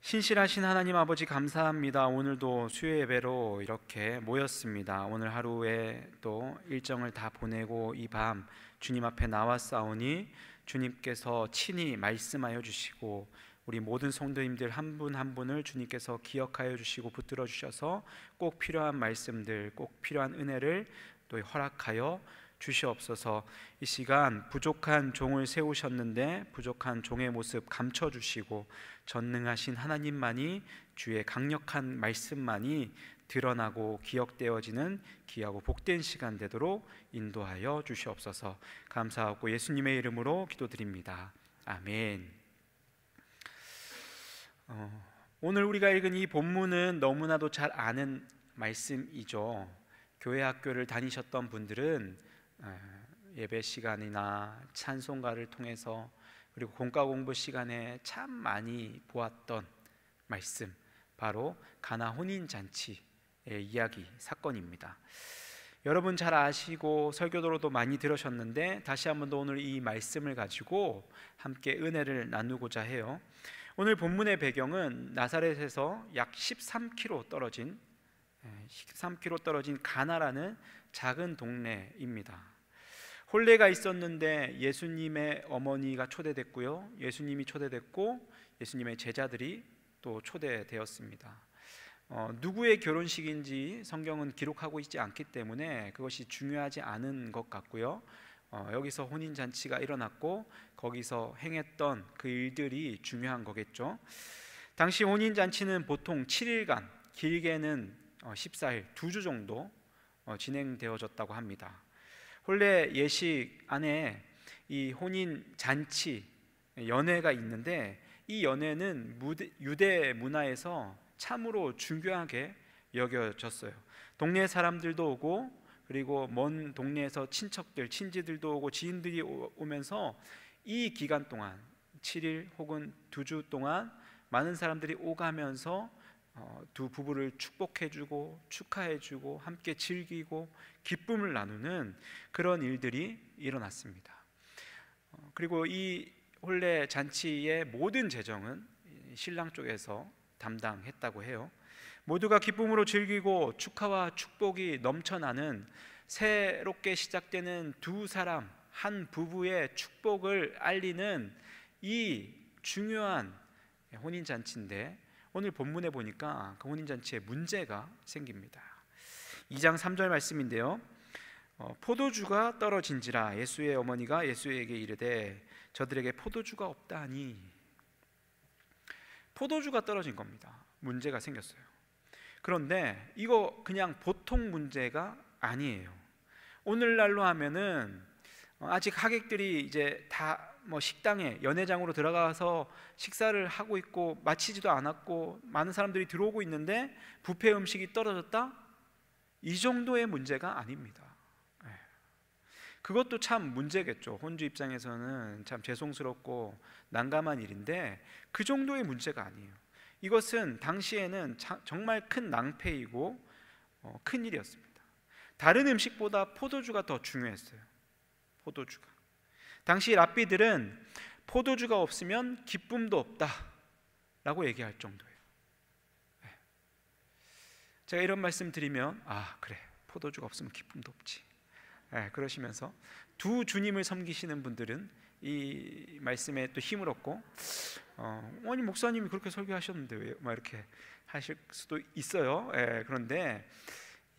신실하신 하나님 아버지 감사합니다. 오늘도 수요 예배로 이렇게 모였습니다. 오늘 하루에 또 일정을 다 보내고 이 밤 주님 앞에 나왔사오니 주님께서 친히 말씀하여 주시고 우리 모든 성도님들 한 분 한 분을 주님께서 기억하여 주시고 붙들어 주셔서 꼭 필요한 말씀들, 꼭 필요한 은혜를 또 허락하여 주시옵소서. 이 시간 부족한 종을 세우셨는데 부족한 종의 모습 감춰주시고 전능하신 하나님만이, 주의 강력한 말씀만이 드러나고 기억되어지는 귀하고 복된 시간 되도록 인도하여 주시옵소서. 감사하고 예수님의 이름으로 기도드립니다. 아멘. 오늘 우리가 읽은 이 본문은 너무나도 잘 아는 말씀이죠. 교회 학교를 다니셨던 분들은 예배 시간이나 찬송가를 통해서 그리고 공과 공부 시간에 참 많이 보았던 말씀, 바로 가나 혼인잔치의 이야기, 사건입니다. 여러분 잘 아시고 설교도로도 많이 들으셨는데 다시 한번 더 오늘 이 말씀을 가지고 함께 은혜를 나누고자 해요. 오늘 본문의 배경은 나사렛에서 약 13km 떨어진 가나라는 작은 동네입니다. 혼례가 있었는데 예수님의 어머니가 초대됐고요, 예수님이 초대됐고 예수님의 제자들이 또 초대되었습니다. 누구의 결혼식인지 성경은 기록하고 있지 않기 때문에 그것이 중요하지 않은 것 같고요. 여기서 혼인잔치가 일어났고 거기서 행했던 그 일들이 중요한 거겠죠. 당시 혼인잔치는 보통 7일간, 길게는 14일, 2주 정도 진행되어졌다고 합니다. 혼례 예식 안에 이 혼인잔치, 연회가 있는데 이 연회는 유대 문화에서 참으로 중요하게 여겨졌어요. 동네 사람들도 오고 그리고 먼 동네에서 친척들, 친지들도 오고 지인들이 오면서 이 기간 동안 7일 혹은 2주 동안 많은 사람들이 오가면서 두 부부를 축복해주고 축하해주고 함께 즐기고 기쁨을 나누는 그런 일들이 일어났습니다. 그리고 이 혼례 잔치의 모든 재정은 신랑 쪽에서 담당했다고 해요. 모두가 기쁨으로 즐기고 축하와 축복이 넘쳐나는, 새롭게 시작되는 두 사람, 한 부부의 축복을 알리는 이 중요한 혼인잔치인데 오늘 본문에 보니까 그 혼인잔치에 문제가 생깁니다. 2장 3절 말씀인데요, 포도주가 떨어진지라 예수의 어머니가 예수에게 이르되 저들에게 포도주가 없다니. 포도주가 떨어진 겁니다. 문제가 생겼어요. 그런데 이거 그냥 보통 문제가 아니에요. 오늘날로 하면은 아직 하객들이 이제 다 식당에, 연회장으로 들어가서 식사를 하고 있고 마치지도 않았고 많은 사람들이 들어오고 있는데 뷔페 음식이 떨어졌다? 이 정도의 문제가 아닙니다. 그것도 참 문제겠죠. 혼주 입장에서는 참 죄송스럽고 난감한 일인데 그 정도의 문제가 아니에요. 이것은 당시에는 정말 큰 낭패이고 큰 일이었습니다. 다른 음식보다 포도주가 더 중요했어요. 포도주가. 당시 랍비들은 포도주가 없으면 기쁨도 없다 라고 얘기할 정도예요. 제가 이런 말씀 드리면 그래, 포도주가 없으면 기쁨도 없지, 그러시면서 두 주님을 섬기시는 분들은 이 말씀에 또 힘을 얻고 아니 목사님이 그렇게 설교하셨는데 왜 막 이렇게 하실 수도 있어요. 그런데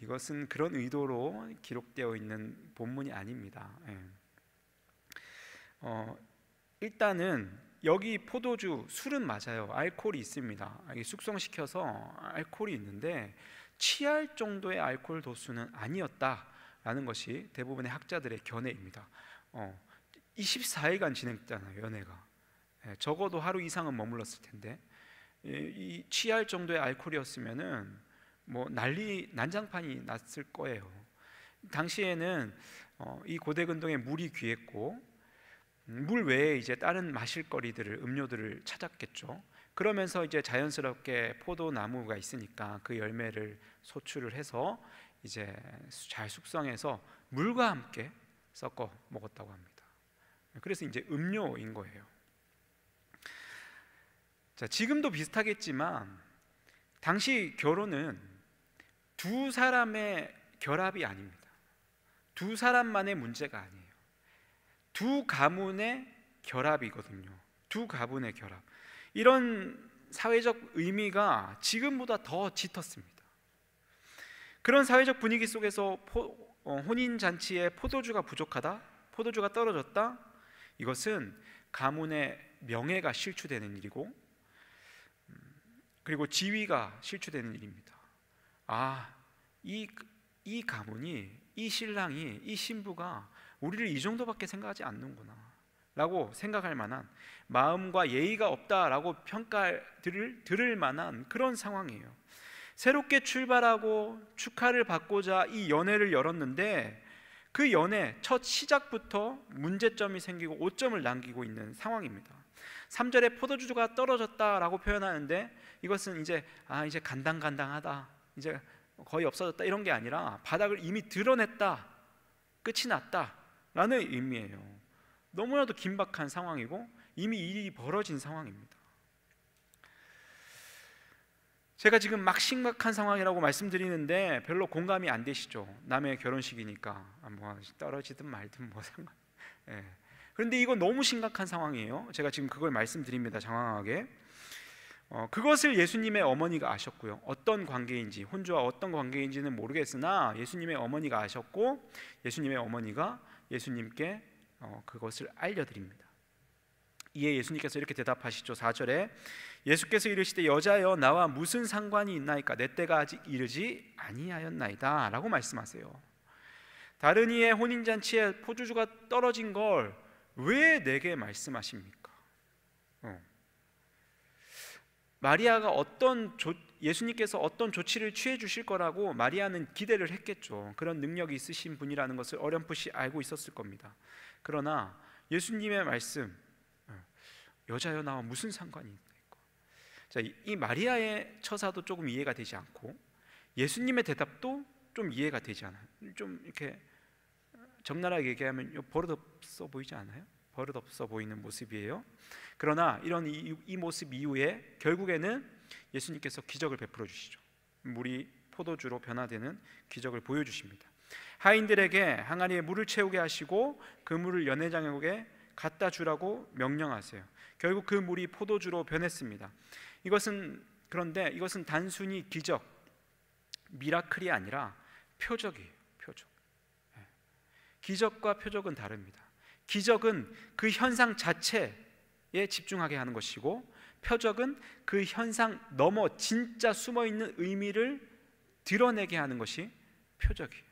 이것은 그런 의도로 기록되어 있는 본문이 아닙니다. 일단은 여기 포도주, 술은 맞아요. 알코올이 있습니다. 숙성시켜서 알코올이 있는데 취할 정도의 알코올 도수는 아니었다라는 것이 대부분의 학자들의 견해입니다. 24일간 진행됐잖아요, 연회가. 적어도 하루 이상은 머물렀을 텐데 이 취할 정도의 알코올이었으면은 난장판이 났을 거예요. 당시에는 이 고대 근동에 물이 귀했고 물 외에 이제 다른 마실거리들을, 음료들을 찾았겠죠. 그러면서 이제 자연스럽게 포도나무가 있으니까 그 열매를 소출을 해서 이제 잘 숙성해서 물과 함께 섞어 먹었다고 합니다. 그래서 이제 음료인 거예요. 자, 지금도 비슷하겠지만 당시 결혼은 두 사람의 결합이 아닙니다. 두 사람만의 문제가 아니에요. 두 가문의 결합이거든요. 두 가문의 결합. 이런 사회적 의미가 지금보다 더 짙었습니다. 그런 사회적 분위기 속에서 혼인잔치에 포도주가 부족하다, 포도주가 떨어졌다, 이것은 가문의 명예가 실추되는 일이고, 그리고 지위가 실추되는 일입니다. 아, 이 가문이, 이 신랑이, 이 신부가 우리를 이 정도밖에 생각하지 않는구나 라고 생각할 만한, 마음과 예의가 없다라고 평가를 들을 만한 그런 상황이에요. 새롭게 출발하고 축하를 받고자 이 연애를 열었는데 그 연애 첫 시작부터 문제점이 생기고 오점을 남기고 있는 상황입니다. 3절에 포도주가 떨어졌다라고 표현하는데 이것은 이제 간당간당하다, 이제 거의 없어졌다, 이런 게 아니라 바닥을 이미 드러냈다, 끝이 났다 라는 의미예요. 너무나도 긴박한 상황이고 이미 일이 벌어진 상황입니다. 제가 지금 막 심각한 상황이라고 말씀드리는데 별로 공감이 안 되시죠? 남의 결혼식이니까 뭐 떨어지든 말든 뭐 상관. 예. 그런데 이거 너무 심각한 상황이에요. 제가 지금 그걸 말씀드립니다. 장황하게. 그것을 예수님의 어머니가 아셨고요. 어떤 관계인지, 혼주와 어떤 관계인지는 모르겠으나 예수님의 어머니가 아셨고, 예수님의 어머니가 예수님께 그것을 알려드립니다. 이에 예수님께서 이렇게 대답하시죠. 4절에 예수께서 이르시되 여자여 나와 무슨 상관이 있나이까? 내 때가 아직 이르지 아니하였나이다 라고 말씀하세요. 다른 이의 혼인잔치에 포도주가 떨어진 걸 왜 내게 말씀하십니까? 마리아가 예수님께서 어떤 조치를 취해 주실 거라고 마리아는 기대를 했겠죠. 그런 능력이 있으신 분이라는 것을 어렴풋이 알고 있었을 겁니다. 그러나 예수님의 말씀, 여자여 나와 무슨 상관이 있나이까? 자, 이 마리아의 처사도 조금 이해가 되지 않고 예수님의 대답도 좀 이해가 되지 않아요. 좀 이렇게 적나라하게 얘기하면 버릇없어 보이지 않아요? 버릇없어 보이는 모습이에요. 그러나 이런 이 모습 이후에 결국에는 예수님께서 기적을 베풀어 주시죠. 물이 포도주로 변화되는 기적을 보여주십니다. 하인들에게 항아리에 물을 채우게 하시고 그 물을 연회장에게 갖다 주라고 명령하세요. 결국 그 물이 포도주로 변했습니다. 그런데 이것은 단순히 기적, 미라클이 아니라 표적이에요. 표적. 기적과 표적은 다릅니다. 기적은 그 현상 자체에 집중하게 하는 것이고, 표적은 그 현상 넘어 진짜 숨어있는 의미를 드러내게 하는 것이 표적이에요.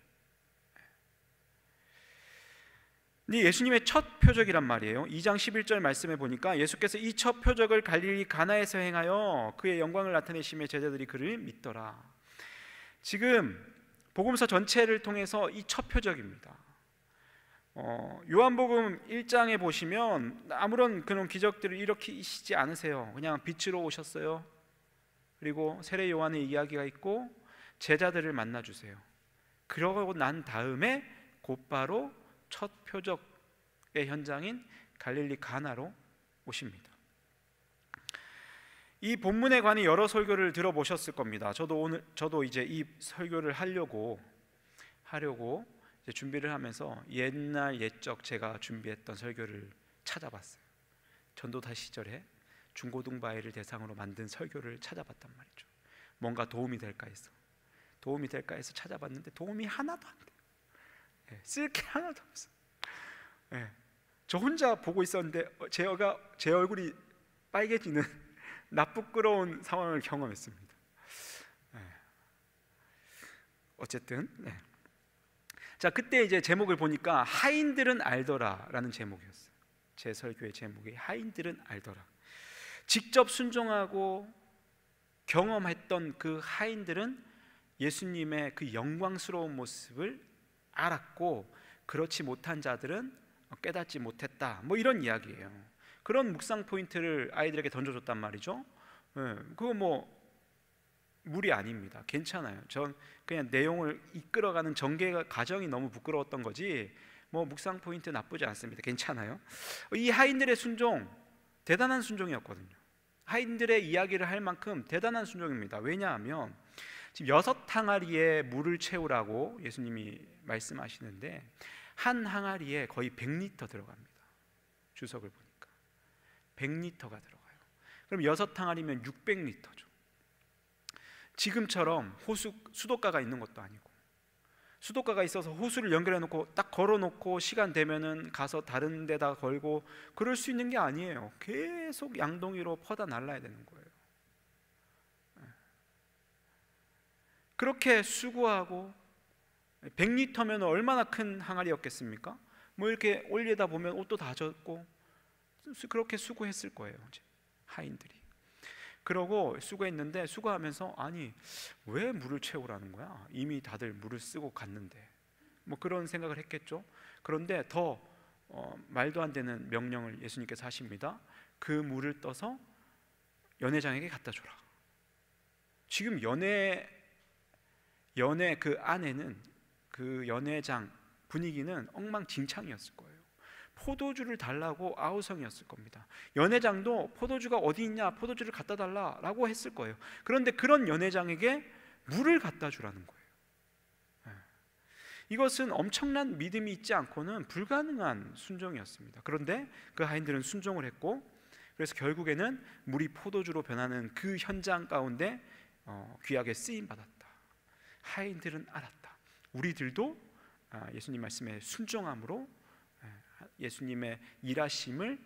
근데 예수님의 첫 표적이란 말이에요. 2장 11절 말씀에 보니까 예수께서 이 첫 표적을 갈릴리 가나에서 행하여 그의 영광을 나타내시며 제자들이 그를 믿더라. 지금 복음서 전체를 통해서 이 첫 표적입니다. 요한복음 1장에 보시면 아무런 그런 기적들을 일으키시지 않으세요. 그냥 빛으로 오셨어요. 그리고 세례 요한의 이야기가 있고 제자들을 만나 주세요. 그러고 난 다음에 곧바로 첫 표적의 현장인 갈릴리 가나로 오십니다. 이 본문에 관한 여러 설교를 들어보셨을 겁니다. 저도 이제 이 설교를 하려고 이제 준비를 하면서 옛적 제가 준비했던 설교를 찾아봤어요. 전도사 시절에 중고등부아이를 대상으로 만든 설교를 찾아봤단 말이죠. 뭔가 도움이 될까 해서 찾아봤는데 도움이 하나도 안 돼요. 쓸 게 하나도 없어요. 저 혼자 보고 있었는데 제 얼굴이 빨개지는 나쁘끄러운 상황을 경험했습니다. 어쨌든 자, 그때 이제 제목을 보니까 하인들은 알더라라는 제목이었어요. 제 설교의 제목이 하인들은 알더라. 직접 순종하고 경험했던 그 하인들은 예수님의 그 영광스러운 모습을 알았고, 그렇지 못한 자들은 깨닫지 못했다, 뭐 이런 이야기예요. 그런 묵상 포인트를 아이들에게 던져줬단 말이죠. 그거 뭐 무리 아닙니다. 괜찮아요. 전 그냥 내용을 이끌어가는 전개 과정이 너무 부끄러웠던 거지 뭐 묵상 포인트 나쁘지 않습니다. 괜찮아요. 이 하인들의 순종 대단한 순종이었거든요. 하인들의 이야기를 할 만큼 대단한 순종입니다. 왜냐하면 지금 6항아리에 물을 채우라고 예수님이 말씀하시는데 한 항아리에 거의 100리터 들어갑니다. 주석을 보니까 100리터가 들어가요. 그럼 6항아리면 600리터죠. 지금처럼 수도가가 있는 것도 아니고, 수도가가 있어서 호수를 연결해 놓고 딱 걸어 놓고 시간 되면은 가서 다른 데다 걸고 그럴 수 있는 게 아니에요. 계속 양동이로 퍼다 날라야 되는 거예요. 그렇게 수고하고 100리터면 얼마나 큰 항아리였겠습니까? 뭐 이렇게 올리다 보면 옷도 다 젖고 그렇게 수고했을 거예요, 하인들이. 그러고 수고했는데 수고하면서 아니 왜 물을 채우라는 거야? 이미 다들 물을 쓰고 갔는데, 뭐 그런 생각을 했겠죠. 그런데 더 말도 안 되는 명령을 예수님께서 하십니다. 그 물을 떠서 연회장에게 갖다 줘라. 지금 연회 그 안에는, 그 연회장 분위기는 엉망진창이었을 거예요. 포도주를 달라고 아우성이었을 겁니다. 연회장도 포도주가 어디 있냐, 포도주를 갖다 달라라고 했을 거예요. 그런데 그런 연회장에게 물을 갖다 주라는 거예요. 이것은 엄청난 믿음이 있지 않고는 불가능한 순종이었습니다. 그런데 그 하인들은 순종을 했고, 그래서 결국에는 물이 포도주로 변하는 그 현장 가운데 귀하게 쓰임 받았다. 하인들은 알았다. 우리들도 예수님 말씀에 순종함으로 예수님의 일하심을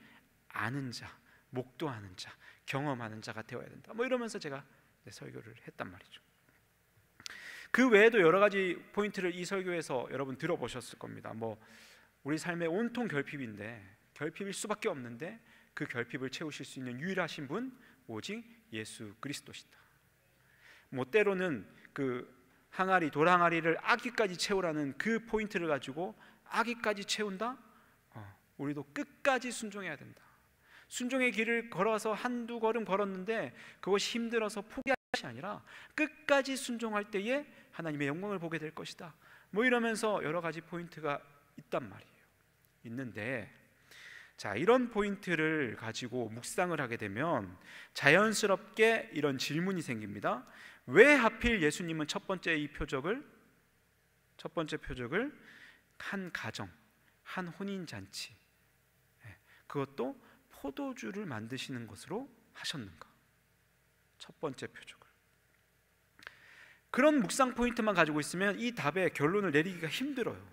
아는 자, 목도하는 자, 경험하는 자가 되어야 된다. 뭐 이러면서 제가 설교를 했단 말이죠. 그 외에도 여러 가지 포인트를 이 설교에서 여러분 들어보셨을 겁니다. 뭐 우리 삶의 온통 결핍인데, 결핍일 수밖에 없는데 그 결핍을 채우실 수 있는 유일하신 분 오직 예수 그리스도시다. 뭐 때로는 그 항아리, 돌항아리를 아기까지 채우라는 그 포인트를 가지고 아기까지 채운다? 우리도 끝까지 순종해야 된다. 순종의 길을 걸어서 한두 걸음 걸었는데 그것이 힘들어서 포기할 것이 아니라 끝까지 순종할 때에 하나님의 영광을 보게 될 것이다. 뭐 이러면서 여러 가지 포인트가 있단 말이에요. 있는데, 자, 이런 포인트를 가지고 묵상을 하게 되면 자연스럽게 이런 질문이 생깁니다. 왜 하필 예수님은 첫 번째 표적을 한 가정, 한 혼인잔치, 그것도 포도주를 만드시는 것으로 하셨는가? 첫 번째 표적을. 그런 묵상 포인트만 가지고 있으면 이 답의 결론을 내리기가 힘들어요.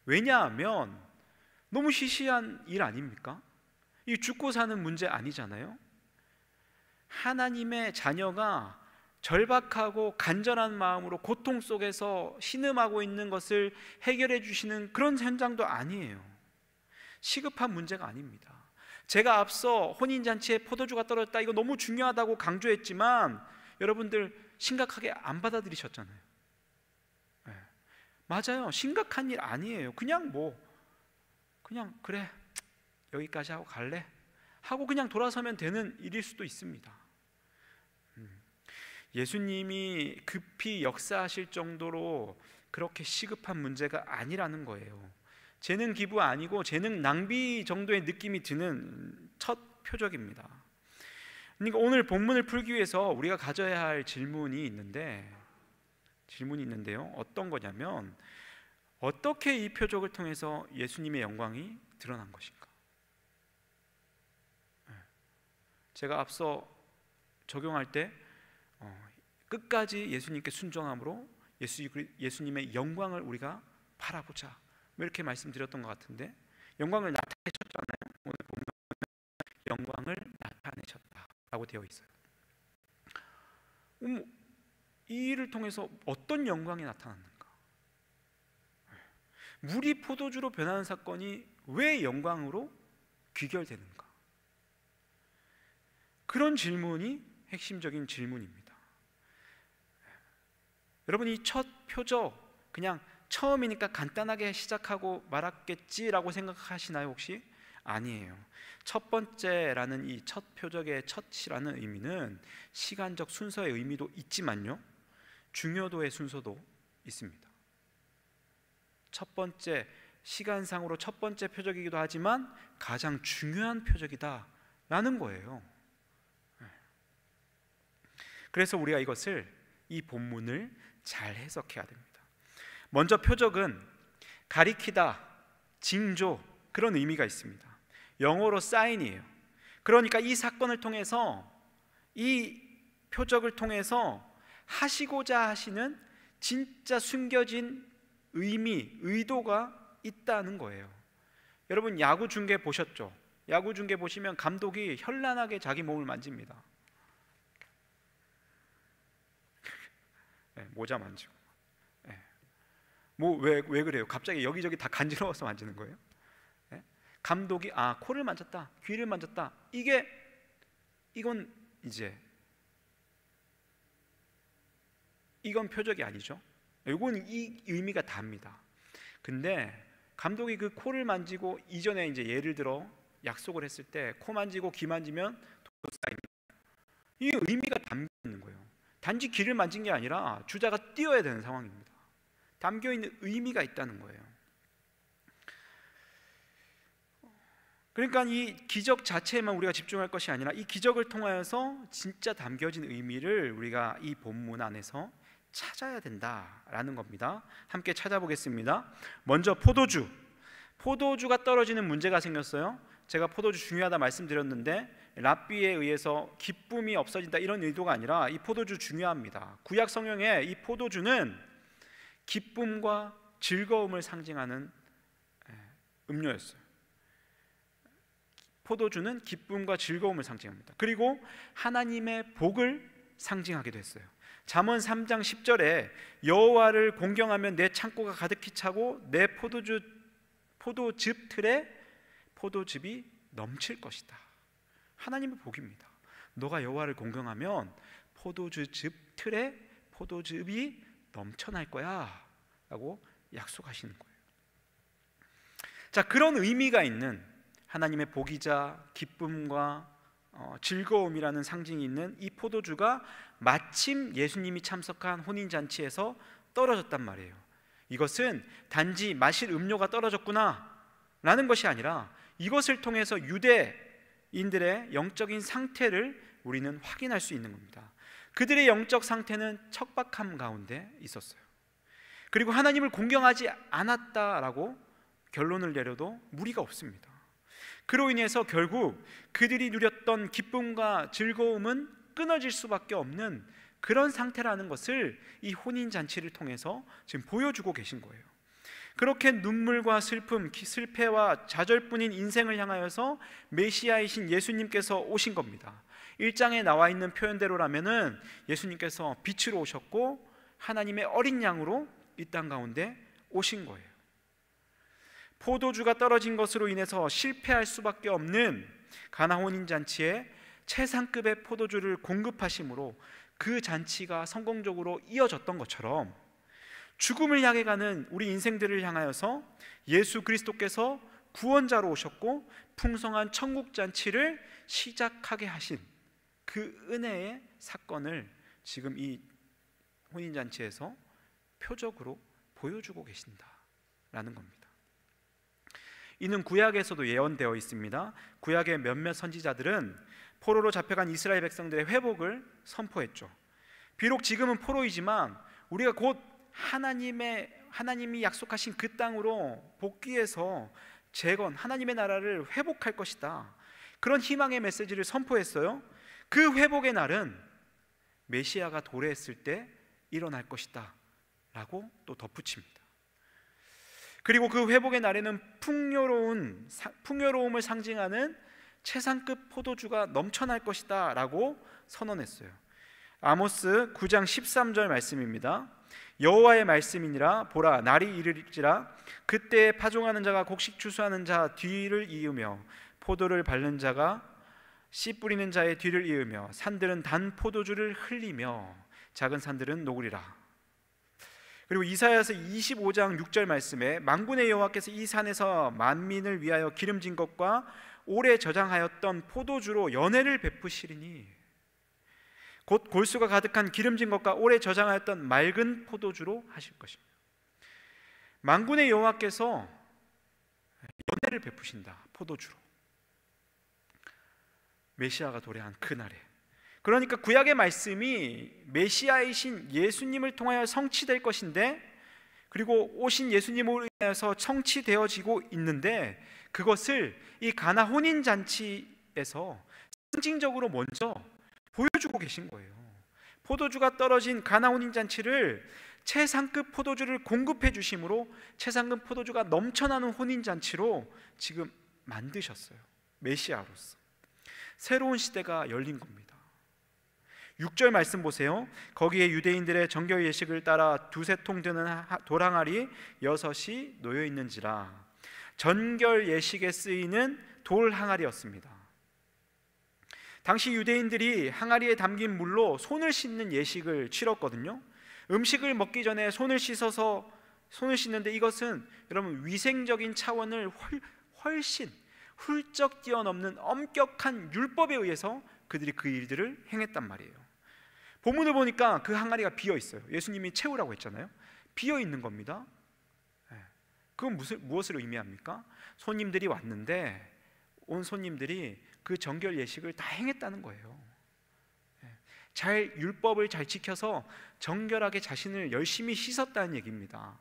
왜냐하면 너무 시시한 일 아닙니까? 이 죽고 사는 문제 아니잖아요. 하나님의 자녀가 절박하고 간절한 마음으로 고통 속에서 신음하고 있는 것을 해결해 주시는 그런 현장도 아니에요. 시급한 문제가 아닙니다. 제가 앞서 혼인잔치에 포도주가 떨어졌다, 이거 너무 중요하다고 강조했지만 여러분들 심각하게 안 받아들이셨잖아요. 네. 맞아요. 심각한 일 아니에요. 그냥 그래 여기까지 하고 갈래? 하고 그냥 돌아서면 되는 일일 수도 있습니다. 예수님이 급히 역사하실 정도로 그렇게 시급한 문제가 아니라는 거예요. 재능 기부 아니고 재능 낭비 정도의 느낌이 드는 첫 표적입니다. 그러니까 오늘 본문을 풀기 위해서 우리가 가져야 할 질문이 있는데요. 어떤 거냐면, 어떻게 이 표적을 통해서 예수님의 영광이 드러난 것인가? 제가 앞서 적용할 때 끝까지 예수님께 순종함으로 예수님의 영광을 우리가 바라보자, 뭐 이렇게 말씀드렸던 것 같은데, 영광을 나타내셨잖아요. 오늘 보면 영광을 나타내셨다라고 되어 있어요. 이 일을 통해서 어떤 영광이 나타났는가? 물이 포도주로 변하는 사건이 왜 영광으로 귀결되는가? 그런 질문이 핵심적인 질문입니다. 여러분, 이 첫 표적 그냥 처음이니까 간단하게 시작하고 말았겠지라고 생각하시나요 혹시? 아니에요. 첫 번째라는 이 첫 표적의 첫이라는 의미는 시간적 순서의 의미도 있지만요, 중요도의 순서도 있습니다. 첫 번째, 시간상으로 첫 번째 표적이기도 하지만 가장 중요한 표적이다라는 거예요. 그래서 우리가 이 본문을 잘 해석해야 됩니다. 먼저 표적은 가리키다, 징조, 그런 의미가 있습니다. 영어로 사인이에요. 그러니까 이 사건을 통해서, 이 표적을 통해서 하시고자 하시는 진짜 숨겨진 의미, 의도가 있다는 거예요. 여러분 야구 중계 보셨죠? 야구 중계 보시면 감독이 현란하게 자기 몸을 만집니다. 네, 모자 만지고. 네. 왜 그래요? 갑자기 여기저기 다 간지러워서 만지는 거예요? 네? 감독이 코를 만졌다, 귀를 만졌다. 이건 표적이 아니죠. 이건 이 의미가 답니다. 근데 감독이 그 코를 만지고 이전에 예를 들어 약속을 했을 때 코 만지고 귀 만지면 도사입니다. 이 의미가 담겨 있는 거예요. 단지 귀를 만진 게 아니라 주자가 뛰어야 되는 상황입니다. 담겨 있는 의미가 있다는 거예요. 그러니까 이 기적 자체에만 우리가 집중할 것이 아니라 이 기적을 통하여서 진짜 담겨진 의미를 우리가 이 본문 안에서 찾아야 된다라는 겁니다. 함께 찾아보겠습니다. 먼저 포도주가 떨어지는 문제가 생겼어요. 제가 포도주 중요하다 말씀드렸는데 랍비에 의해서 기쁨이 없어진다 이런 의도가 아니라 이 포도주 중요합니다. 구약 성경에 이 포도주는 기쁨과 즐거움을 상징하는 음료였어요. 포도주는 기쁨과 즐거움을 상징합니다. 그리고 하나님의 복을 상징하기도 했어요. 잠언 3장 10절에 여호와를 공경하면 내 창고가 가득히 차고 내 포도즙 틀에 포도즙이 넘칠 것이다. 하나님의 복입니다. 너가 여호와를 공경하면 포도즙 틀에 포도즙이 넘쳐날 거야 라고 약속하시는 거예요. 자, 그런 의미가 있는 하나님의 복이자 기쁨과 즐거움이라는 상징이 있는 이 포도주가 마침 예수님이 참석한 혼인잔치에서 떨어졌단 말이에요. 이것은 단지 마실 음료가 떨어졌구나 라는 것이 아니라 이것을 통해서 유대인들의 영적인 상태를 우리는 확인할 수 있는 겁니다. 그들의 영적 상태는 척박함 가운데 있었어요. 그리고 하나님을 공경하지 않았다라고 결론을 내려도 무리가 없습니다. 그로 인해서 결국 그들이 누렸던 기쁨과 즐거움은 끊어질 수밖에 없는 그런 상태라는 것을 이 혼인잔치를 통해서 지금 보여주고 계신 거예요. 그렇게 눈물과 슬픔, 실패와 좌절뿐인 인생을 향하여서 메시아이신 예수님께서 오신 겁니다. 1장에 나와 있는 표현대로라면은 예수님께서 빛으로 오셨고 하나님의 어린 양으로 이 땅 가운데 오신 거예요. 포도주가 떨어진 것으로 인해서 실패할 수밖에 없는 가나 혼인잔치에 최상급의 포도주를 공급하심으로 그 잔치가 성공적으로 이어졌던 것처럼 죽음을 향해 가는 우리 인생들을 향하여서 예수 그리스도께서 구원자로 오셨고 풍성한 천국 잔치를 시작하게 하신 그 은혜의 사건을 지금 이 혼인잔치에서 표적으로 보여주고 계신다라는 겁니다. 이는 구약에서도 예언되어 있습니다. 구약의 몇몇 선지자들은 포로로 잡혀간 이스라엘 백성들의 회복을 선포했죠. 비록 지금은 포로이지만 우리가 곧 하나님이 약속하신 그 땅으로 복귀해서 하나님의 나라를 회복할 것이다. 그런 희망의 메시지를 선포했어요. 그 회복의 날은 메시아가 도래했을 때 일어날 것이다 라고 또 덧붙입니다. 그리고 그 회복의 날에는 풍요로움을 상징하는 최상급 포도주가 넘쳐날 것이다 라고 선언했어요. 아모스 9장 13절 말씀입니다. 여호와의 말씀이니라 보라 날이 이르리라 그때에 파종하는 자가 곡식 추수하는 자 뒤를 이으며 포도를 밟는 자가 씨 뿌리는 자의 뒤를 이으며 산들은 단 포도주를 흘리며 작은 산들은 녹으리라. 그리고 이사야서 25장 6절 말씀에 만군의 여호와께서 이 산에서 만민을 위하여 기름진 것과 오래 저장하였던 포도주로 연회를 베푸시리니 곧 골수가 가득한 기름진 것과 오래 저장하였던 맑은 포도주로 하실 것입니다. 만군의 여호와께서 연회를 베푸신다. 포도주로 메시아가 도래한 그날에 그러니까 구약의 말씀이 메시아이신 예수님을 통하여 성취될 것인데, 그리고 오신 예수님으로 인해서 성취되어지고 있는데, 그것을 이 가나 혼인잔치에서 상징적으로 먼저 보여주고 계신 거예요. 포도주가 떨어진 가나 혼인잔치를 최상급 포도주를 공급해 주심으로 최상급 포도주가 넘쳐나는 혼인잔치로 지금 만드셨어요. 메시아로서 새로운 시대가 열린 겁니다. 6절 말씀 보세요. 거기에 유대인들의 정결 예식을 따라 두세 통 드는 돌항아리 6이 놓여 있는지라. 전결 예식에 쓰이는 돌 항아리였습니다. 당시 유대인들이 항아리에 담긴 물로 손을 씻는 예식을 치렀거든요. 음식을 먹기 전에 손을 씻는데, 이것은 여러분 위생적인 차원을 훨씬 훌쩍 뛰어넘는 엄격한 율법에 의해서 그들이 그 일들을 행했단 말이에요. 본문을 보니까 그 항아리가 비어 있어요. 예수님이 채우라고 했잖아요. 비어 있는 겁니다. 그건 무엇을 의미합니까? 손님들이 왔는데 온 손님들이 그 정결 예식을 다 행했다는 거예요. 율법을 잘 지켜서 정결하게 자신을 열심히 씻었다는 얘기입니다.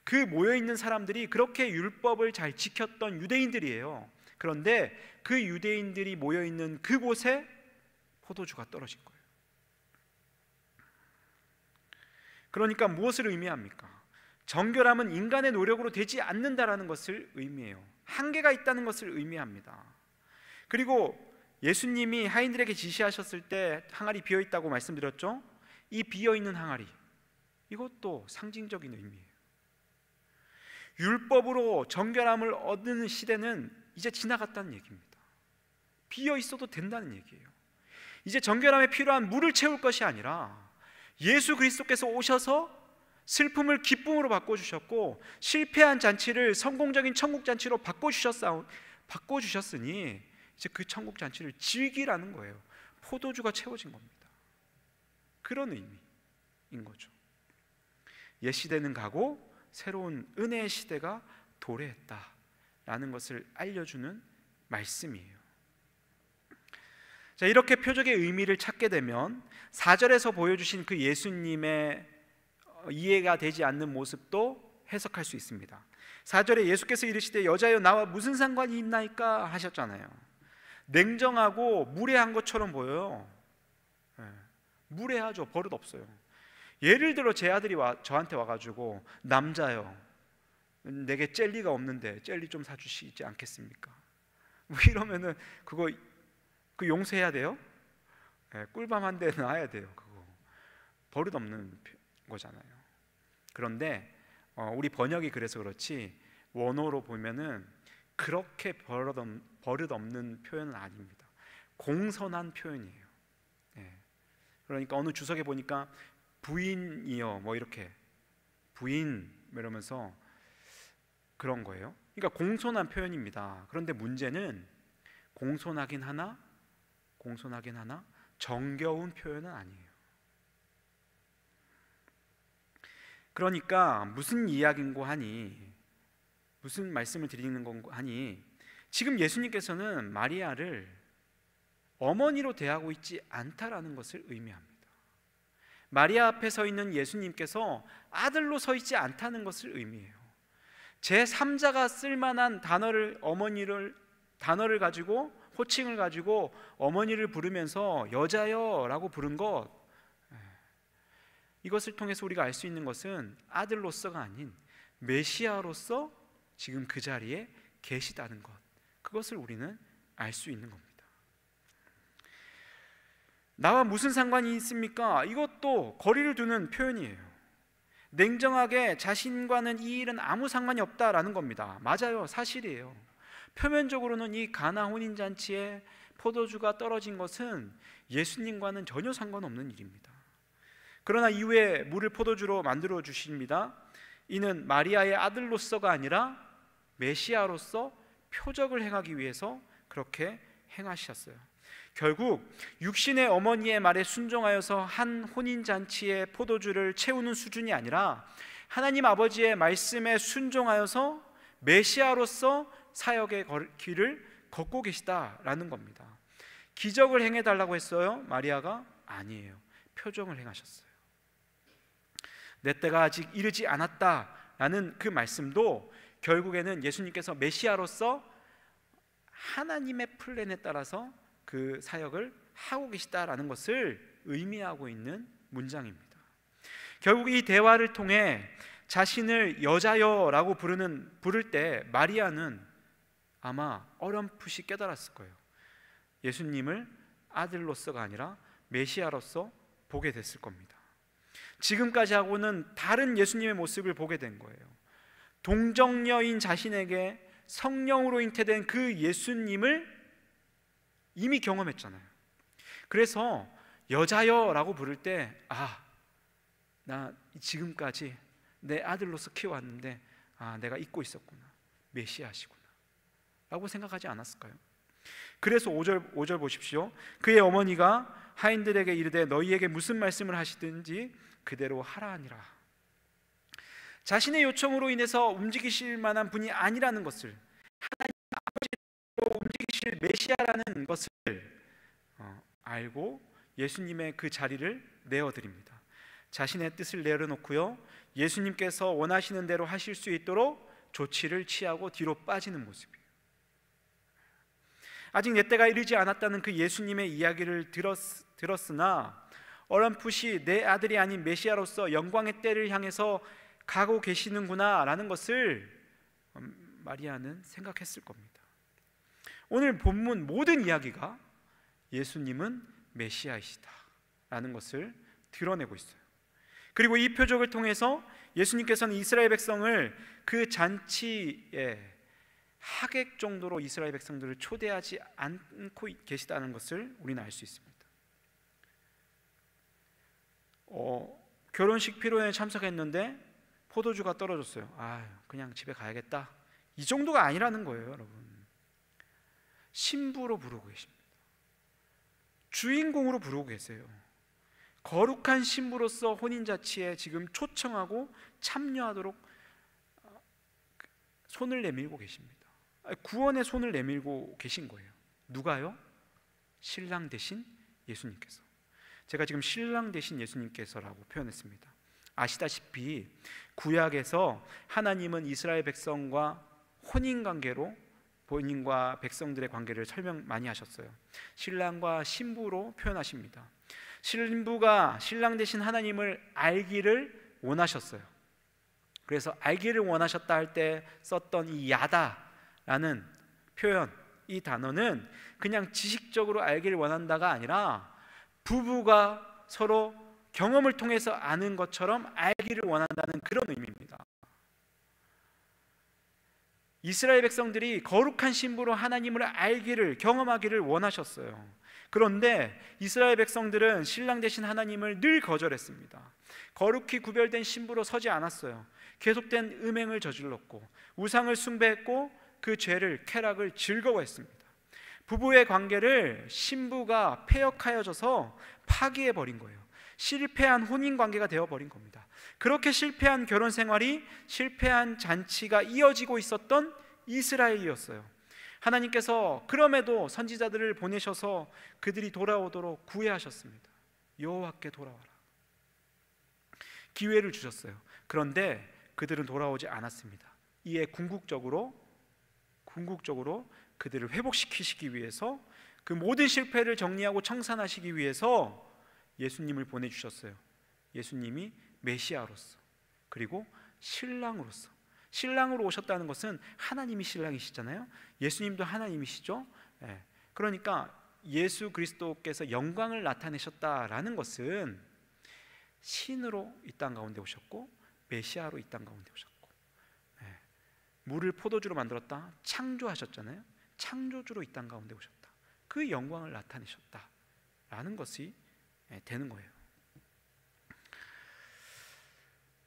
그 모여있는 사람들이 그렇게 율법을 잘 지켰던 유대인들이에요. 그런데 그 유대인들이 모여있는 그곳에 포도주가 떨어진 거예요. 그러니까 무엇을 의미합니까? 정결함은 인간의 노력으로 되지 않는다라는 것을 의미해요. 한계가 있다는 것을 의미합니다. 그리고 예수님이 하인들에게 지시하셨을 때 항아리 비어있다고 말씀드렸죠? 이 비어있는 항아리, 이것도 상징적인 의미예요. 율법으로 정결함을 얻는 시대는 이제 지나갔다는 얘기입니다. 비어있어도 된다는 얘기예요. 이제 정결함에 필요한 물을 채울 것이 아니라 예수 그리스도께서 오셔서 슬픔을 기쁨으로 바꿔주셨고, 실패한 잔치를 성공적인 천국잔치로 바꿔주셨으니 이제 그 천국잔치를 즐기라는 거예요. 포도주가 채워진 겁니다. 그런 의미인 거죠. 옛 시대는 가고 새로운 은혜의 시대가 도래했다라는 것을 알려주는 말씀이에요. 자, 이렇게 표적의 의미를 찾게 되면 4절에서 보여주신 그 예수님의 이해가 되지 않는 모습도 해석할 수 있습니다. 4절에 예수께서 이르시되 여자여 나와 무슨 상관이 있나이까 하셨잖아요. 냉정하고 무례한 것처럼 보여요. 무례하죠. 버릇 없어요. 예를 들어 제 아들이 저한테 와가지고 남자요, 내게 젤리가 없는데 젤리 좀 사주시지 않겠습니까? 뭐 이러면은 그거 용서해야 돼요? 꿀밤 한 대 놔야 돼요. 그거 버릇 없는 거잖아요. 그런데 우리 번역이 그래서 그렇지 원어로 보면은 그렇게 버릇 없는 표현은 아닙니다. 공손한 표현이에요. 그러니까 어느 주석에 보니까 부인이여 뭐 이렇게 부인 이러면서 그런 거예요. 그러니까 공손한 표현입니다. 그런데 문제는 공손하긴 하나 정겨운 표현은 아니에요. 그러니까 무슨 이야기인고 하니, 무슨 말씀을 드리는 건고 하니, 지금 예수님께서는 마리아를 어머니로 대하고 있지 않다라는 것을 의미합니다. 마리아 앞에 서 있는 예수님께서 아들로 서 있지 않다는 것을 의미해요. 제3자가 쓸만한 단어를 가지고, 호칭을 가지고 어머니를 부르면서 여자여 라고 부른 것, 이것을 통해서 우리가 알 수 있는 것은 아들로서가 아닌 메시아로서 지금 그 자리에 계시다는 것, 그것을 우리는 알 수 있는 겁니다. 나와 무슨 상관이 있습니까? 이것도 거리를 두는 표현이에요. 냉정하게 자신과는 이 일은 아무 상관이 없다라는 겁니다. 맞아요. 사실이에요. 표면적으로는 이 가나 혼인잔치에 포도주가 떨어진 것은 예수님과는 전혀 상관없는 일입니다. 그러나 이후에 물을 포도주로 만들어 주십니다. 이는 마리아의 아들로서가 아니라 메시아로서 표적을 행하기 위해서 그렇게 행하셨어요. 결국 육신의 어머니의 말에 순종하여서 한 혼인잔치의 포도주를 채우는 수준이 아니라 하나님 아버지의 말씀에 순종하여서 메시아로서 사역의 길을 걷고 계시다라는 겁니다. 기적을 행해달라고 했어요? 마리아가? 아니에요. 표정을 행하셨어요. 내 때가 아직 이르지 않았다라는 그 말씀도 결국에는 예수님께서 메시아로서 하나님의 플랜에 따라서 그 사역을 하고 계시다라는 것을 의미하고 있는 문장입니다. 결국 이 대화를 통해 자신을 여자여라고 부를 때 마리아는 아마 어렴풋이 깨달았을 거예요. 예수님을 아들로서가 아니라 메시아로서 보게 됐을 겁니다. 지금까지 하고는 다른 예수님의 모습을 보게 된 거예요. 동정녀인 자신에게 성령으로 잉태된 그 예수님을 이미 경험했잖아요. 그래서 여자여라고 부를 때 나 지금까지 내 아들로서 키워왔는데 내가 잊고 있었구나, 메시아시구나 라고 생각하지 않았을까요? 그래서 5절 보십시오. 그의 어머니가 하인들에게 이르되 너희에게 무슨 말씀을 하시든지 그대로 하라 하니라. 자신의 요청으로 인해서 움직이실 만한 분이 아니라는 것을, 하나님 아버지로 움직이실 메시아라는 것을 알고 예수님의 그 자리를 내어드립니다. 자신의 뜻을 내려놓고요, 예수님께서 원하시는 대로 하실 수 있도록 조치를 취하고 뒤로 빠지는 모습이에요. 아직 내 때가 이르지 않았다는 그 예수님의 이야기를 들었으나 어렴풋이 내 아들이 아닌 메시아로서 영광의 때를 향해서 가고 계시는구나 라는 것을 마리아는 생각했을 겁니다. 오늘 본문 모든 이야기가 예수님은 메시아이시다 라는 것을 드러내고 있어요. 그리고 이 표적을 통해서 예수님께서는 이스라엘 백성을 그 잔치에 하객 정도로 이스라엘 백성들을 초대하지 않고 계시다는 것을 우리는 알 수 있습니다. 결혼식披露宴에 참석했는데 포도주가 떨어졌어요. 그냥 집에 가야겠다, 이 정도가 아니라는 거예요. 여러분, 신부로 부르고 계십니다. 주인공으로 부르고 계세요. 거룩한 신부로서 혼인잔치에 지금 초청하고 참여하도록 손을 내밀고 계십니다. 구원의 손을 내밀고 계신 거예요. 누가요? 신랑 되신 예수님께서. 제가 지금 신랑 되신 예수님께서라고 표현했습니다. 아시다시피 구약에서 하나님은 이스라엘 백성과 혼인관계로 본인과 백성들의 관계를 설명 많이 하셨어요. 신랑과 신부로 표현하십니다. 신부가 신랑 되신 하나님을 알기를 원하셨어요. 그래서 알기를 원하셨다 할 때 썼던 이 야다라는 표현, 이 단어는 그냥 지식적으로 알기를 원한다가 아니라 부부가 서로 경험을 통해서 아는 것처럼 알기를 원한다는 그런 의미입니다. 이스라엘 백성들이 거룩한 신부로 하나님을 알기를, 경험하기를 원하셨어요. 그런데 이스라엘 백성들은 신랑 되신 하나님을 늘 거절했습니다. 거룩히 구별된 신부로 서지 않았어요. 계속된 음행을 저질렀고 우상을 숭배했고 그 죄를, 쾌락을 즐거워했습니다. 부부의 관계를 신부가 폐역하여져서 파기해버린 거예요. 실패한 혼인관계가 되어버린 겁니다. 그렇게 실패한 결혼 생활이, 실패한 잔치가 이어지고 있었던 이스라엘이었어요. 하나님께서 그럼에도 선지자들을 보내셔서 그들이 돌아오도록 구애하셨습니다. 여호와께 돌아와라, 기회를 주셨어요. 그런데 그들은 돌아오지 않았습니다. 이에 궁극적으로 그들을 회복시키시기 위해서, 그 모든 실패를 정리하고 청산하시기 위해서 예수님을 보내주셨어요. 예수님이 메시아로서, 그리고 신랑으로서. 신랑으로 오셨다는 것은 하나님이 신랑이시잖아요. 예수님도 하나님이시죠. 그러니까 예수 그리스도께서 영광을 나타내셨다라는 것은 신으로 이 땅 가운데 오셨고 메시아로 이 땅 가운데 오셨고, 물을 포도주로 만들었다, 창조하셨잖아요. 창조주로 이 땅 가운데 오셨다, 그 영광을 나타내셨다라는 것이 되는 거예요.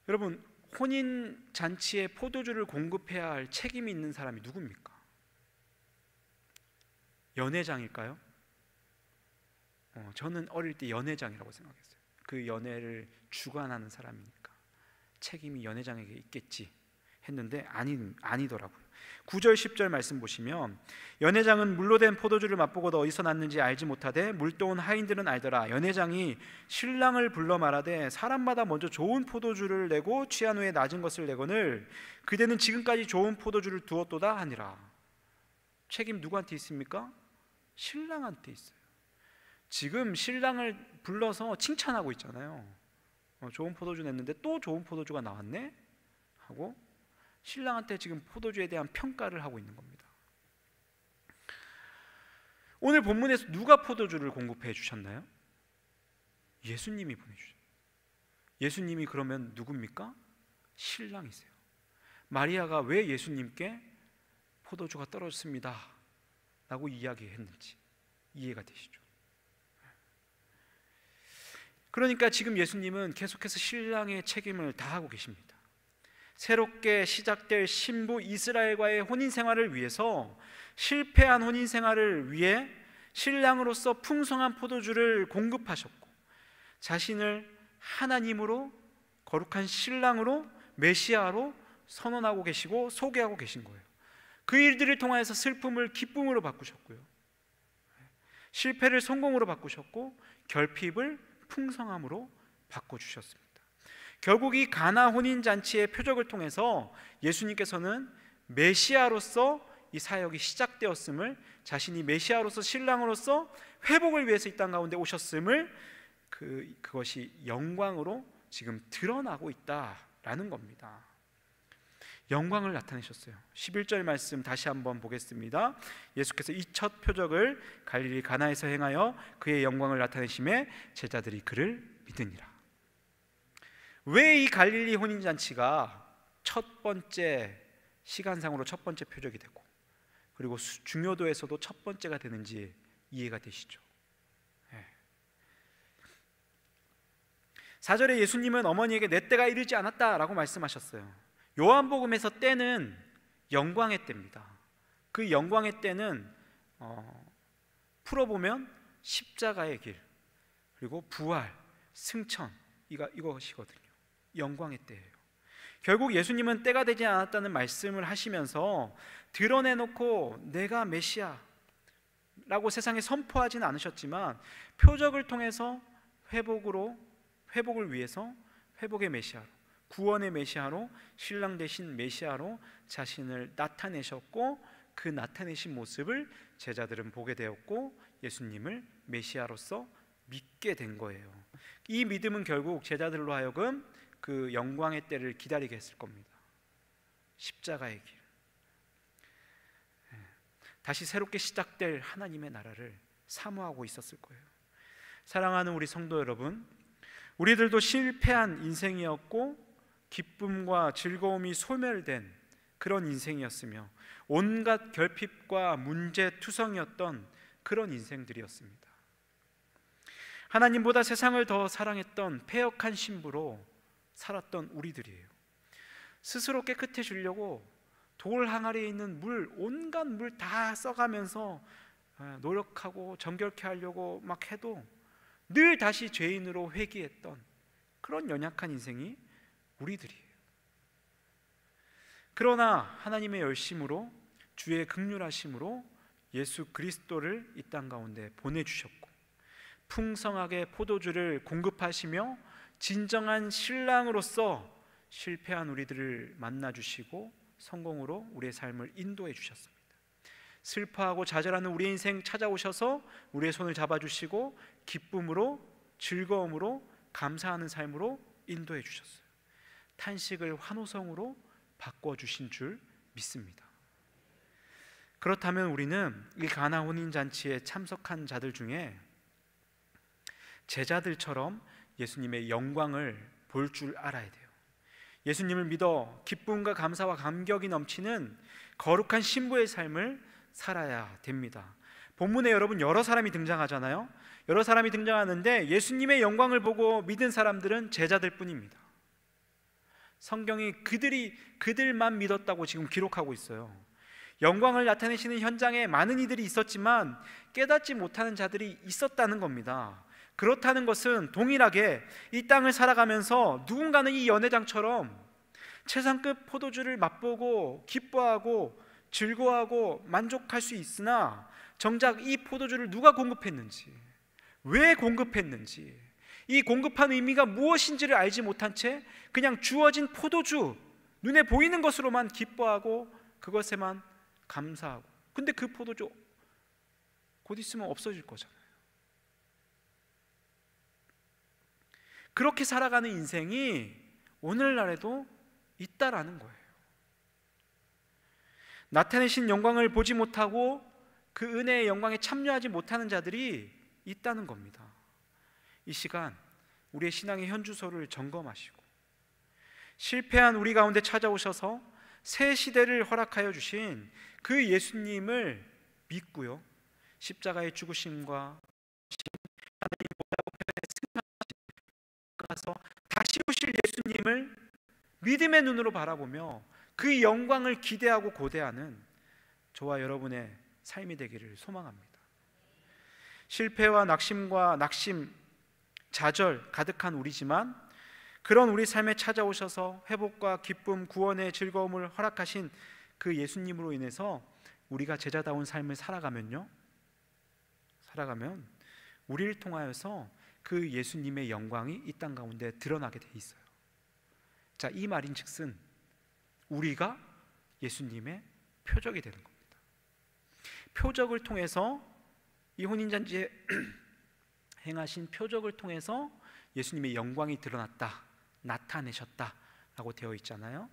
여러분, 혼인 잔치에 포도주를 공급해야 할 책임이 있는 사람이 누굽니까? 연회장일까요? 저는 어릴 때 연회장이라고 생각했어요. 그 연회를 주관하는 사람이니까 책임이 연회장에게 있겠지 했는데 아니더라고요. 9절 10절 말씀 보시면 연회장은 물로 된 포도주를 맛보고도 어디서 났는지 알지 못하되 물도온 하인들은 알더라. 연회장이 신랑을 불러 말하되 사람마다 먼저 좋은 포도주를 내고 취한 후에 낮은 것을 내거늘 그대는 지금까지 좋은 포도주를 두었도다 하니라. 책임 누구한테 있습니까? 신랑한테 있어요. 지금 신랑을 불러서 칭찬하고 있잖아요. 좋은 포도주 냈는데 또 좋은 포도주가 나왔네? 하고 신랑한테 지금 포도주에 대한 평가를 하고 있는 겁니다. 오늘 본문에서 누가 포도주를 공급해 주셨나요? 예수님이 보내주셨어요. 예수님이 그러면 누굽니까? 신랑이세요. 마리아가 왜 예수님께 포도주가 떨어졌습니다 라고 이야기했는지 이해가 되시죠? 그러니까 지금 예수님은 계속해서 신랑의 책임을 다하고 계십니다. 새롭게 시작될 신부 이스라엘과의 혼인생활을 위해서 실패한 혼인생활을 위해 신랑으로서 풍성한 포도주를 공급하셨고 자신을 하나님으로 거룩한 신랑으로 메시아로 선언하고 계시고 소개하고 계신 거예요. 그 일들을 통하여서 슬픔을 기쁨으로 바꾸셨고요, 실패를 성공으로 바꾸셨고 결핍을 풍성함으로 바꿔주셨습니다. 결국 이 가나 혼인잔치의 표적을 통해서 예수님께서는 메시아로서 이 사역이 시작되었음을, 자신이 메시아로서 신랑으로서 회복을 위해서 이 땅 가운데 오셨음을 그것이 영광으로 지금 드러나고 있다라는 겁니다. 영광을 나타내셨어요. 11절 말씀 다시 한번 보겠습니다. 예수께서 이 첫 표적을 갈릴리 가나에서 행하여 그의 영광을 나타내심에 제자들이 그를 믿으니라. 왜 이 갈릴리 혼인잔치가 첫 번째 시간상으로 첫 번째 표적이 되고 그리고 중요도에서도 첫 번째가 되는지 이해가 되시죠? 4절에 예수님은 어머니에게 내 때가 이르지 않았다라고 말씀하셨어요. 요한복음에서 때는 영광의 때입니다. 그 영광의 때는 풀어보면 십자가의 길, 그리고 부활, 승천, 이것이거든요. 영광의 때예요. 결국 예수님은 때가 되지 않았다는 말씀을 하시면서 드러내놓고 내가 메시아라고 세상에 선포하지는 않으셨지만 표적을 통해서 회복을 위해서 회복의 메시아로, 구원의 메시아로, 신랑 되신 메시아로 자신을 나타내셨고 그 나타내신 모습을 제자들은 보게 되었고 예수님을 메시아로서 믿게 된 거예요. 이 믿음은 결국 제자들로 하여금 그 영광의 때를 기다리게 했을 겁니다. 십자가의 길, 다시 새롭게 시작될 하나님의 나라를 사모하고 있었을 거예요. 사랑하는 우리 성도 여러분, 우리들도 실패한 인생이었고 기쁨과 즐거움이 소멸된 그런 인생이었으며 온갖 결핍과 문제투성이었던 그런 인생들이었습니다. 하나님보다 세상을 더 사랑했던 패역한 신부로 살았던 우리들이에요. 스스로 깨끗해지려고 돌 항아리에 있는 물, 온갖 물 다 써가면서 노력하고 정결케 하려고 막 해도 늘 다시 죄인으로 회귀했던 그런 연약한 인생이 우리들이에요. 그러나 하나님의 열심으로, 주의 긍휼하심으로 예수 그리스도를 이 땅 가운데 보내주셨고 풍성하게 포도주를 공급하시며 진정한 신랑으로서 실패한 우리들을 만나주시고 성공으로 우리의 삶을 인도해 주셨습니다. 슬퍼하고 좌절하는 우리의 인생 찾아오셔서 우리의 손을 잡아주시고 기쁨으로, 즐거움으로, 감사하는 삶으로 인도해 주셨어요. 탄식을 환호성으로 바꿔주신 줄 믿습니다. 그렇다면 우리는 이 가나 혼인잔치에 참석한 자들 중에 제자들처럼 예수님의 영광을 볼 줄 알아야 돼요. 예수님을 믿어 기쁨과 감사와 감격이 넘치는 거룩한 신부의 삶을 살아야 됩니다. 본문에 여러분 여러 사람이 등장하잖아요. 여러 사람이 등장하는데 예수님의 영광을 보고 믿은 사람들은 제자들 뿐입니다. 성경이 그들만 믿었다고 지금 기록하고 있어요. 영광을 나타내시는 현장에 많은 이들이 있었지만 깨닫지 못하는 자들이 있었다는 겁니다. 그렇다는 것은 동일하게 이 땅을 살아가면서 누군가는 이 연회장처럼 최상급 포도주를 맛보고 기뻐하고 즐거워하고 만족할 수 있으나 정작 이 포도주를 누가 공급했는지, 왜 공급했는지, 이 공급한 의미가 무엇인지를 알지 못한 채 그냥 주어진 포도주, 눈에 보이는 것으로만 기뻐하고 그것에만 감사하고, 근데 그 포도주 곧 있으면 없어질 거잖아요. 그렇게 살아가는 인생이 오늘날에도 있다라는 거예요. 나타내신 영광을 보지 못하고 그 은혜의 영광에 참여하지 못하는 자들이 있다는 겁니다. 이 시간 우리의 신앙의 현주소를 점검하시고 실패한 우리 가운데 찾아오셔서 새 시대를 허락하여 주신 그 예수님을 믿고요, 십자가의 죽으심과 하나님 가서 다시 오실 예수님을 믿음의 눈으로 바라보며 그 영광을 기대하고 고대하는 저와 여러분의 삶이 되기를 소망합니다. 실패와 낙심과 좌절 가득한 우리지만 그런 우리 삶에 찾아오셔서 회복과 기쁨, 구원의 즐거움을 허락하신 그 예수님으로 인해서 우리가 제자다운 삶을 살아가면 우리를 통하여서 그 예수님의 영광이 이 땅 가운데 드러나게 돼 있어요. 자, 이 말인즉슨 우리가 예수님의 표적이 되는 겁니다. 표적을 통해서 이 혼인잔치에 행하신 표적을 통해서 예수님의 영광이 드러났다, 나타내셨다라고 되어 있잖아요.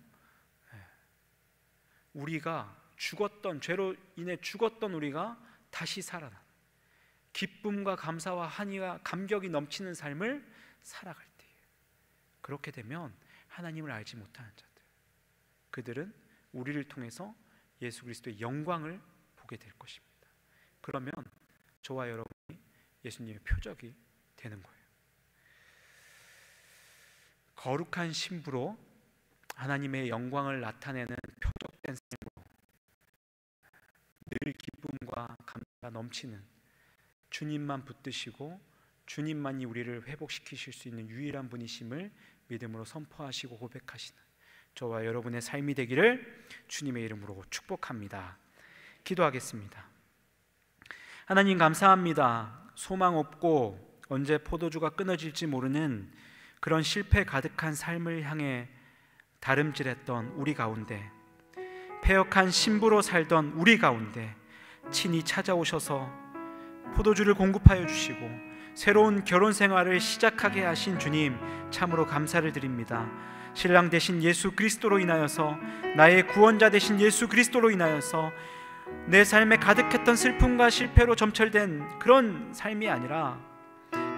우리가 죽었던, 죄로 인해 죽었던 우리가 다시 살아난, 기쁨과 감사와 한의와 감격이 넘치는 삶을 살아갈 때, 그렇게 되면 하나님을 알지 못하는 자들, 그들은 우리를 통해서 예수 그리스도의 영광을 보게 될 것입니다. 그러면 저와 여러분이 예수님의 표적이 되는 거예요. 거룩한 신부로 하나님의 영광을 나타내는 표적된 삶으로 늘 기쁨과 감사가 넘치는, 주님만 붙드시고 주님만이 우리를 회복시키실 수 있는 유일한 분이심을 믿음으로 선포하시고 고백하시는 저와 여러분의 삶이 되기를 주님의 이름으로 축복합니다. 기도하겠습니다. 하나님 감사합니다. 소망 없고 언제 포도주가 끊어질지 모르는 그런 실패 가득한 삶을 향해 다름질했던 우리 가운데, 패역한 신부로 살던 우리 가운데 친히 찾아오셔서 포도주를 공급하여 주시고 새로운 결혼 생활을 시작하게 하신 주님, 참으로 감사를 드립니다. 신랑 되신 예수 그리스도로 인하여서, 나의 구원자 되신 예수 그리스도로 인하여서 내 삶에 가득했던 슬픔과 실패로 점철된 그런 삶이 아니라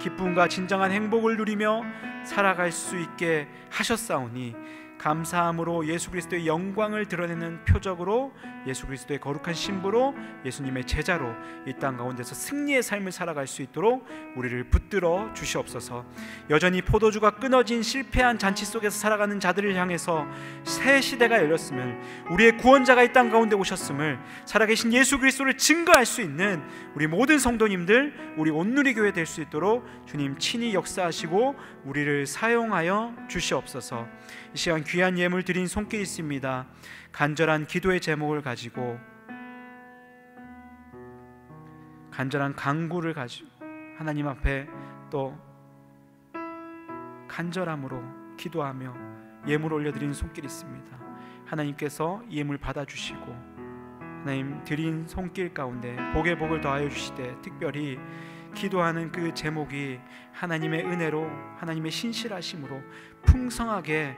기쁨과 진정한 행복을 누리며 살아갈 수 있게 하셨사오니 감사함으로 예수 그리스도의 영광을 드러내는 표적으로, 예수 그리스도의 거룩한 신부로, 예수님의 제자로 이 땅 가운데서 승리의 삶을 살아갈 수 있도록 우리를 붙들어 주시옵소서. 여전히 포도주가 끊어진 실패한 잔치 속에서 살아가는 자들을 향해서 새 시대가 열렸음을, 우리의 구원자가 이 땅 가운데 오셨음을, 살아계신 예수 그리스도를 증거할 수 있는 우리 모든 성도님들, 우리 온누리교회 될 수 있도록 주님 친히 역사하시고 우리를 사용하여 주시옵소서. 이 시간 귀한 예물 드린 손길 있습니다. 간절한 기도의 제목을 가지고, 간절한 간구를 가지고 하나님 앞에 또 간절함으로 기도하며 예물 올려드리는 손길 있습니다. 하나님께서 이 예물 받아주시고 하나님 드린 손길 가운데 복에 복을 더하여 주시되, 특별히 기도하는 그 제목이 하나님의 은혜로, 하나님의 신실하심으로 풍성하게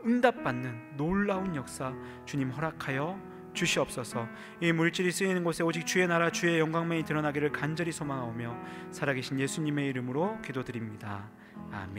응답받는 놀라운 역사 주님 허락하여 주시옵소서. 이 물질이 쓰이는 곳에 오직 주의 나라, 주의 영광만이 드러나기를 간절히 소망하오며 살아계신 예수님의 이름으로 기도드립니다. 아멘.